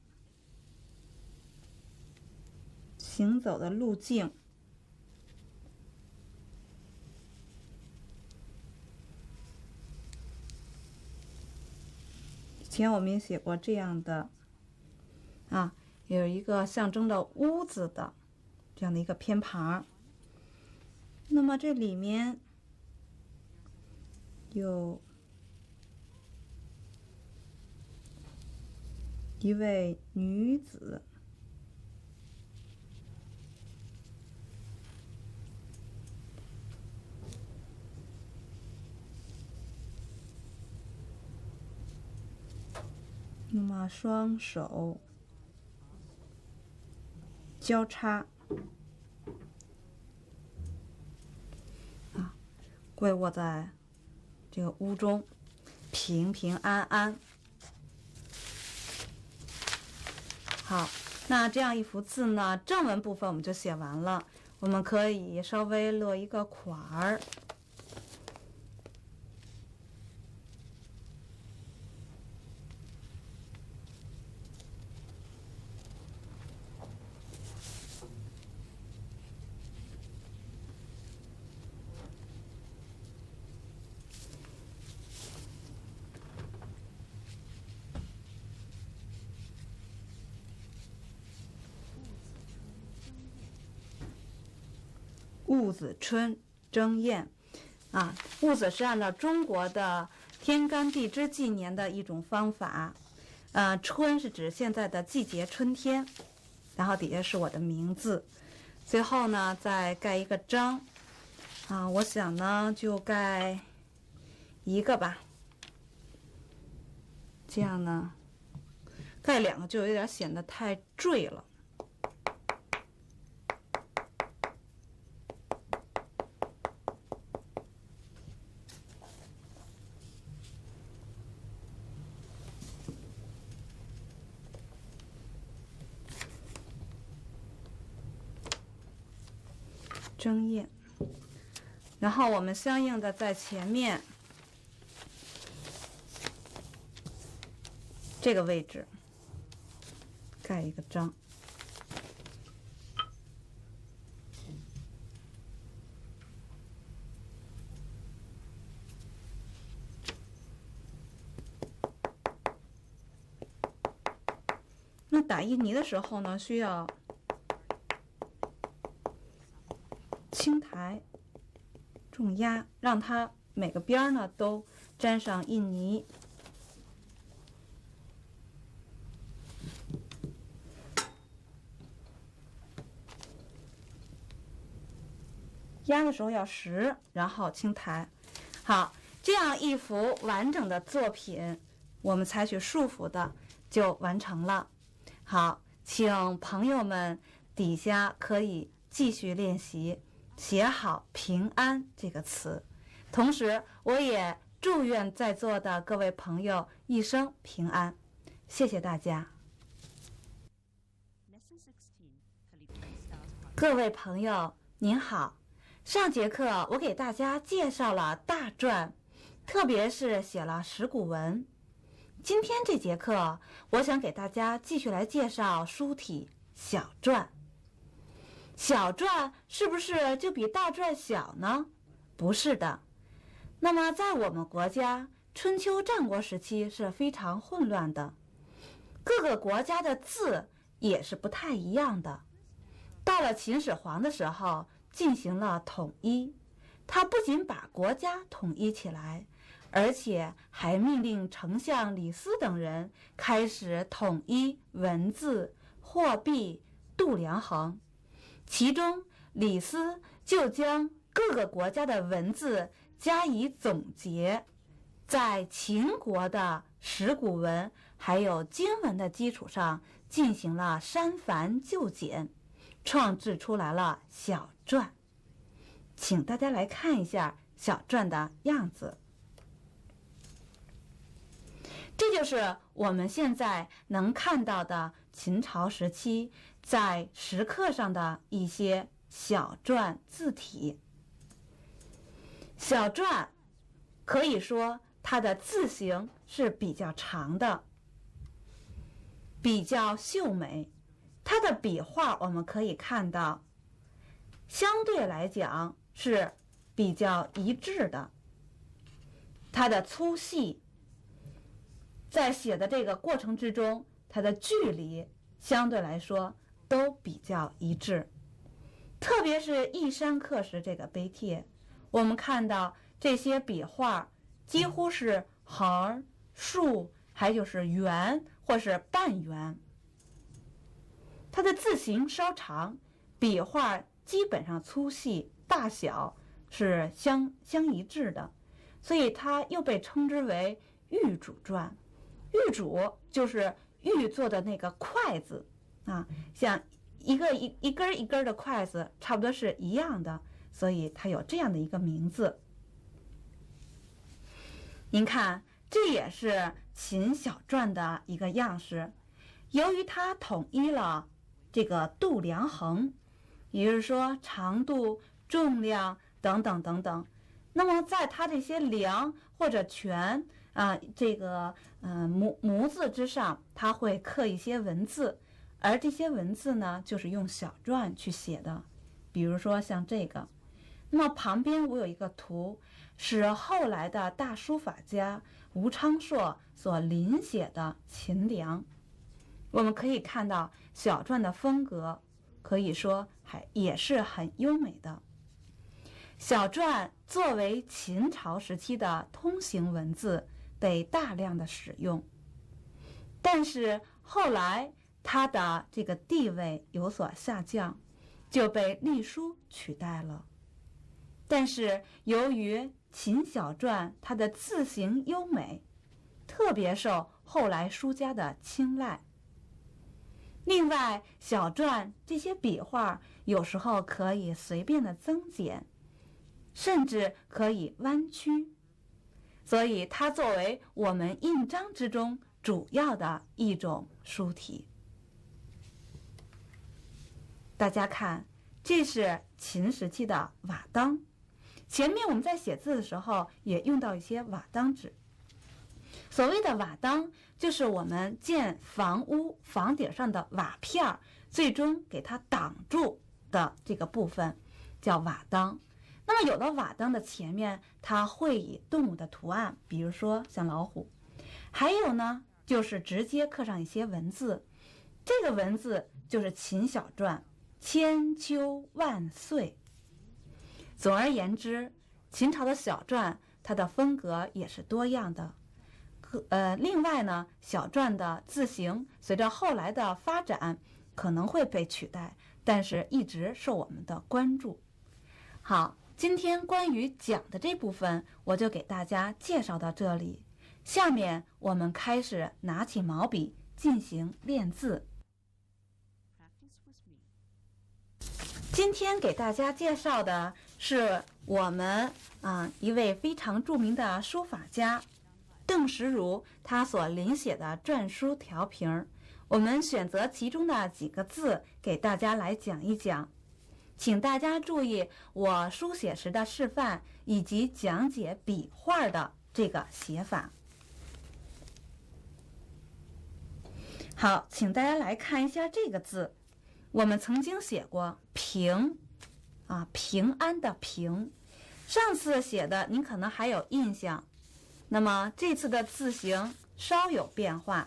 行走的路径。以前我们也写过这样的啊，有一个象征着屋子的这样的一个偏旁。那么这里面有一位女子，那么双手交叉啊，跪卧在这个屋中，平平安安。好，那这样一幅字呢，正文部分我们就写完了。我们可以稍微落一个款儿。戊子春争艳啊，戊子是按照中国的天干地支纪年的一种方法，春是指现在的季节春天，然后底下是我的名字，最后呢再盖一个章啊，我想呢就盖一个吧，这样呢盖两个就有点显得太赘了针砚。然后我们相应的在前面这个位置盖一个章。那打印泥的时候呢，需要轻抬重压，让它每个边呢都沾上印泥。压的时候要实，然后轻抬。好，这样一幅完整的作品，我们采取束缚的就完成了。好，请朋友们底下可以继续练习，写好“平安”这个词。同时，我也祝愿在座的各位朋友一生平安。谢谢大家。各位朋友，您好。上节课我给大家介绍了大篆，特别是写了石鼓文。今天这节课，我想给大家继续来介绍书体小篆。小篆是不是就比大篆小呢？不是的。那么在我们国家，春秋战国时期是非常混乱的，各个国家的字也是不太一样的。到了秦始皇的时候，进行了统一，他不仅把国家统一起来，而且还命令丞相李斯等人开始统一文字、货币、度量衡。其中，李斯就将各个国家的文字加以总结，在秦国的石鼓文还有经文的基础上进行了删繁就简，创制出来了小篆。请大家来看一下小篆的样子。这就是我们现在能看到的秦朝时期在石刻上的一些小篆字体。小篆可以说它的字形是比较长的，比较秀美。它的笔画我们可以看到，相对来讲是比较一致的。它的粗细在写的这个过程之中，它的距离相对来说都比较一致。特别是一山刻石这个碑帖，我们看到这些笔画几乎是横、竖，还就是圆或是半圆。它的字形稍长，笔画基本上粗细、大小是相一致的，所以它又被称之为玉主篆。玉主就是玉做的那个筷子啊，像一根一根的筷子，差不多是一样的，所以它有这样的一个名字。您看，这也是秦小篆的一个样式。由于它统一了这个度量衡，也就是说长度、重量等等等等，那么在它这些量或者权这个模字之上，它会刻一些文字，而这些文字呢，就是用小篆去写的。比如说像这个，那么旁边我有一个图，是后来的大书法家吴昌硕所临写的秦梁。我们可以看到小篆的风格，可以说也是很优美的。小篆作为秦朝时期的通行文字，被大量的使用，但是后来它的这个地位有所下降，就被隶书取代了。但是由于秦小篆它的字形优美，特别受后来书家的青睐。另外，小篆这些笔画有时候可以随便的增减，甚至可以弯曲，所以它作为我们印章之中主要的一种书体。大家看，这是秦时期的瓦当。前面我们在写字的时候也用到一些瓦当纸。所谓的瓦当，就是我们建房屋房顶上的瓦片儿，最终给它挡住的这个部分叫瓦当。那么有的瓦当的前面它会以动物的图案，比如说像老虎，还有呢就是直接刻上一些文字，这个文字就是秦小篆，千秋万岁。总而言之，秦朝的小篆它的风格也是多样的。另外呢，小篆的字形随着后来的发展可能会被取代，但是一直受我们的关注。好，今天关于讲的这部分我就给大家介绍到这里，下面我们开始拿起毛笔进行练字。今天给大家介绍的是我们一位非常著名的书法家邓石如他所临写的篆书调评，我们选择其中的几个字给大家来讲一讲，请大家注意我书写时的示范以及讲解笔画的这个写法。好，请大家来看一下这个字，我们曾经写过平平安的平，上次写的您可能还有印象。那么这次的字形稍有变化，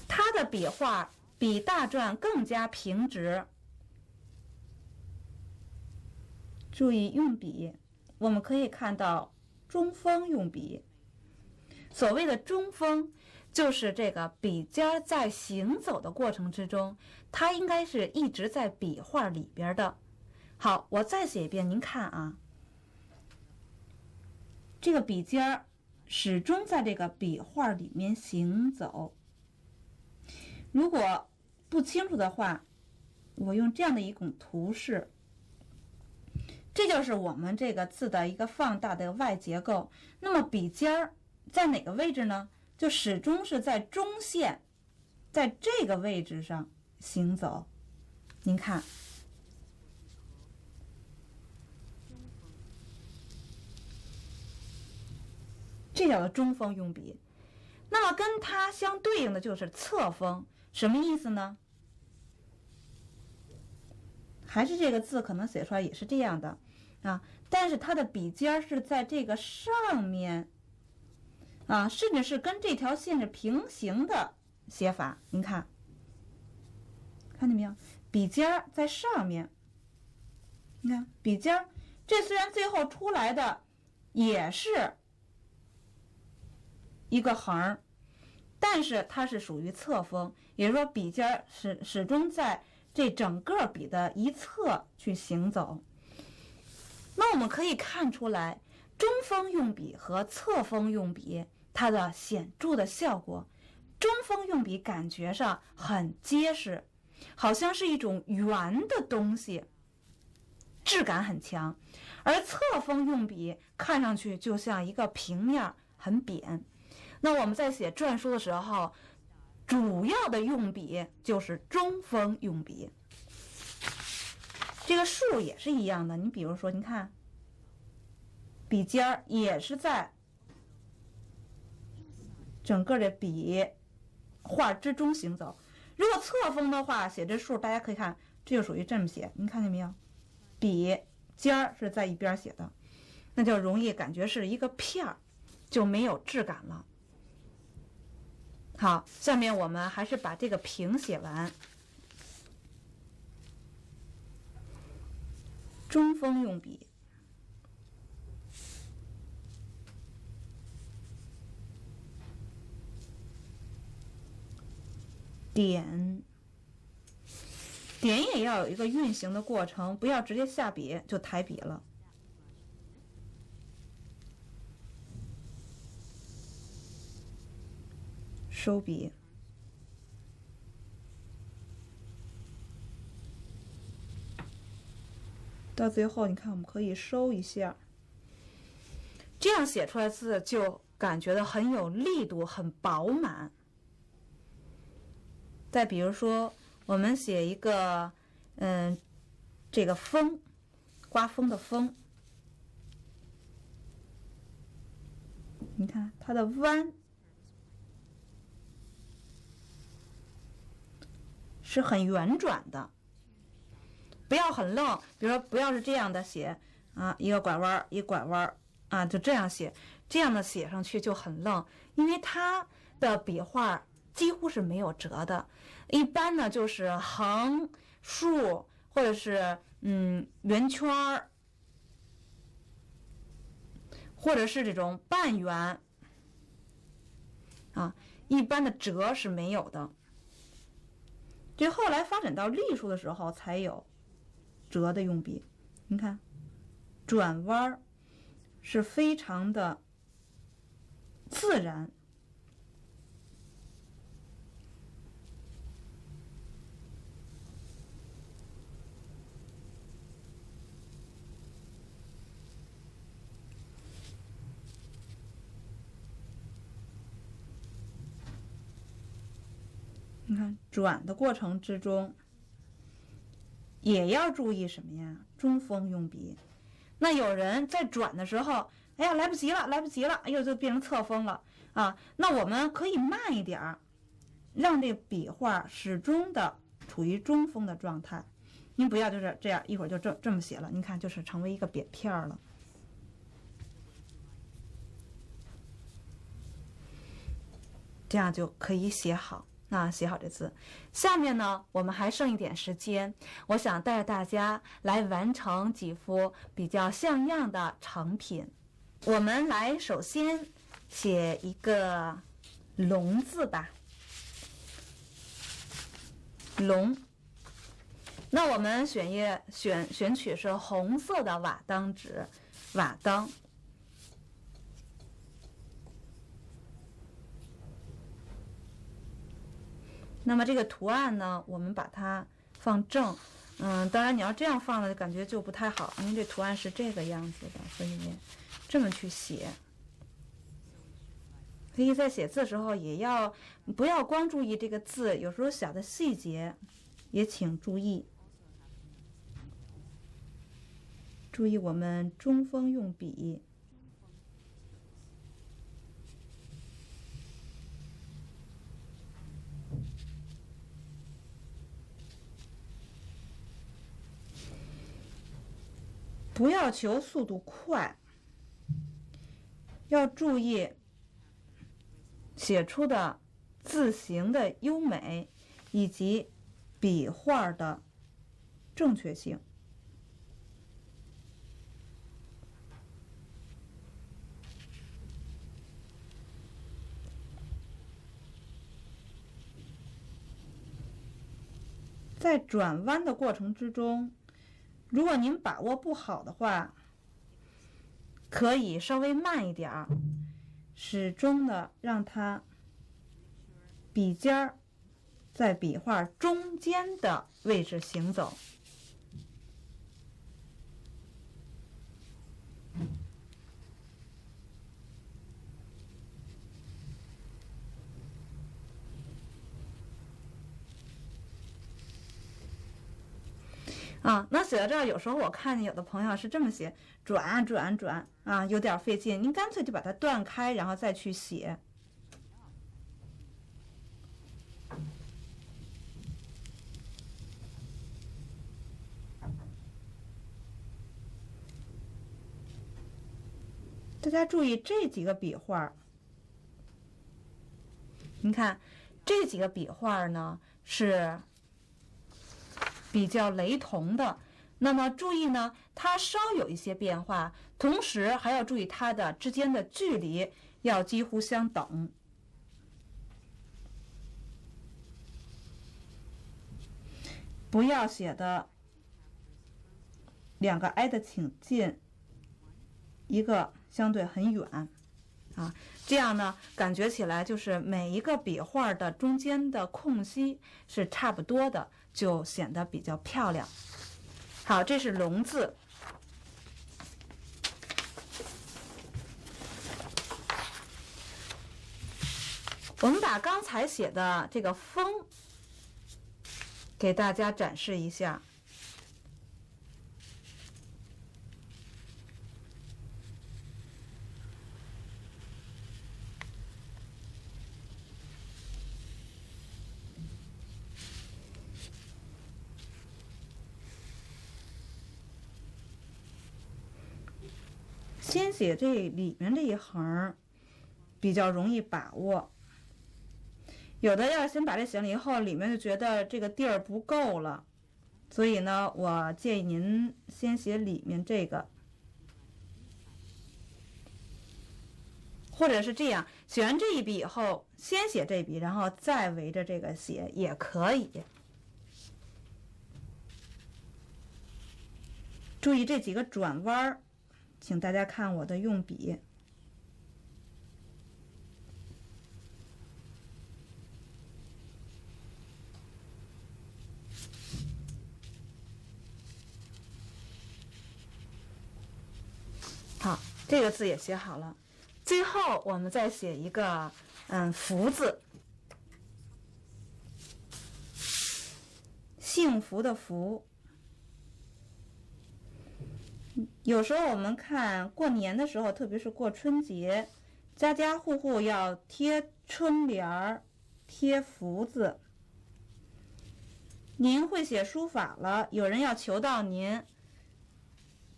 它的笔画比大篆更加平直。注意用笔，我们可以看到中锋用笔。所谓的中锋，就是这个笔尖在行走的过程之中，它应该是一直在笔画里边的。好，我再写一遍，您看啊。这个笔尖始终在这个笔画里面行走。如果不清楚的话，我用这样的一种图示，这就是我们这个字的一个放大的外结构。那么笔尖在哪个位置呢？就始终是在中线，在这个位置上行走。您看。这叫做中锋用笔。那么跟它相对应的就是侧锋，什么意思呢？还是这个字可能写出来也是这样的但是它的笔尖是在这个上面甚至是跟这条线是平行的写法。您看见没有？笔尖在上面，你看笔尖，这虽然最后出来的也是一个横，但是它是属于侧锋，也就是说笔尖始终在这整个笔的一侧去行走。那我们可以看出来，中锋用笔和侧锋用笔它的显著的效果。中锋用笔感觉上很结实，好像是一种圆的东西，质感很强，而侧锋用笔看上去就像一个平面，很扁。那我们在写篆书的时候，主要的用笔就是中锋用笔。这个竖也是一样的，你比如说，你看，笔尖也是在整个的笔画之中行走。如果侧锋的话，写这竖，大家可以看，这就属于这么写，您看见没有？笔尖是在一边写的，那就容易感觉是一个片儿，就没有质感了。好，下面我们还是把这个平写完。中锋用笔，点也要有一个运行的过程，不要直接下笔就抬笔了。收笔，到最后你看我们可以收一下，这样写出来的字就感觉到很有力度，很饱满。再比如说我们写一个这个风，刮风的风，你看它的弯是很圆转的，不要很愣。比如说，不要是这样的写啊，一个拐弯一拐弯啊，就这样写，这样的写上去就很愣，因为它的笔画几乎是没有折的。一般呢就是横、竖或者是圆圈儿，或者是这种半圆啊，一般的折是没有的。这后来发展到隶书的时候才有折的用笔。你看，转弯是非常的自然。你看转的过程之中，也要注意什么呀？中锋用笔。那有人在转的时候，哎呀，来不及了，来不及了，哎呦，就变成侧锋了啊。那我们可以慢一点儿，让这笔画始终的处于中锋的状态。您不要就是这样，一会儿就这么写了，您看就是成为一个扁片了。这样就可以写好。那写好这字，下面呢，我们还剩一点时间，我想带着大家来完成几幅比较像样的成品。我们来首先写一个龙字吧，龙。那我们选取是红色的瓦当纸，瓦当。那么这个图案呢，我们把它放正，当然你要这样放呢，感觉就不太好，因为这图案是这个样子的，所以这么去写。所以在写字的时候，也要不要光注意这个字，有时候小的细节也请注意。注意我们中锋用笔。不要求速度快，要注意写出的字形的优美以及笔画的正确性。在转弯的过程之中，如果您把握不好的话，可以稍微慢一点儿，始终的让它笔尖儿在笔画中间的位置行走。那写到这儿，有时候我看见有的朋友是这么写，转啊，有点费劲。您干脆就把它断开，然后再去写。大家注意这几个笔画，您看这几个笔画呢是比较雷同的，那么注意呢，它稍有一些变化，同时还要注意它的之间的距离要几乎相等。不要写的两个挨得挺近，一个相对很远啊，这样呢，感觉起来就是每一个笔画的中间的空隙是差不多的，就显得比较漂亮。好，这是龙字。我们把刚才写的这个风给大家展示一下。先写这里面这一横比较容易把握。有的要是先把这写了以后，里面就觉得这个地儿不够了，所以呢，我建议您先写里面这个，或者是这样，写完这一笔以后，先写这笔，然后再围着这个写也可以。注意这几个转弯儿，请大家看我的用笔。好，这个字也写好了。最后我们再写一个福字，幸福的福。有时候我们看过年的时候，特别是过春节，家家户户要贴春联儿、贴福字。您会写书法了，有人要求到您，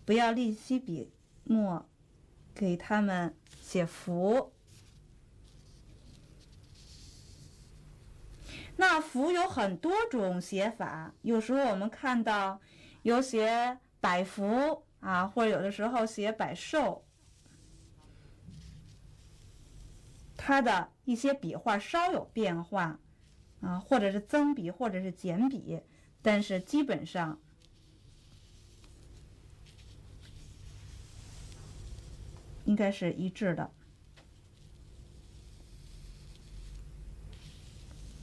不要吝惜笔墨，给他们写福。那福有很多种写法，有时候我们看到有写百福啊，或者有的时候写百寿，它的一些笔画稍有变化啊，或者是增笔，或者是减笔，但是基本上应该是一致的。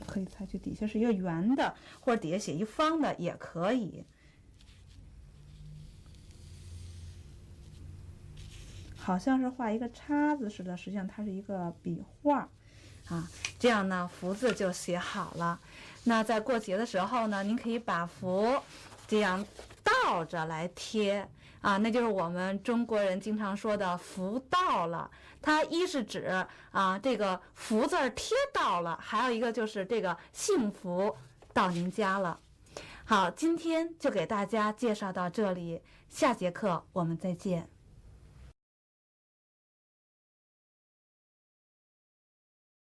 可以采取底下是一个圆的，或者底下写一方的也可以。好像是画一个叉子似的，实际上它是一个笔画啊。这样呢，福字就写好了。那在过节的时候呢，您可以把福这样倒着来贴啊，那就是我们中国人经常说的福到了。它一是指啊这个福字贴到了，还有一个就是这个幸福到您家了。好，今天就给大家介绍到这里，下节课我们再见。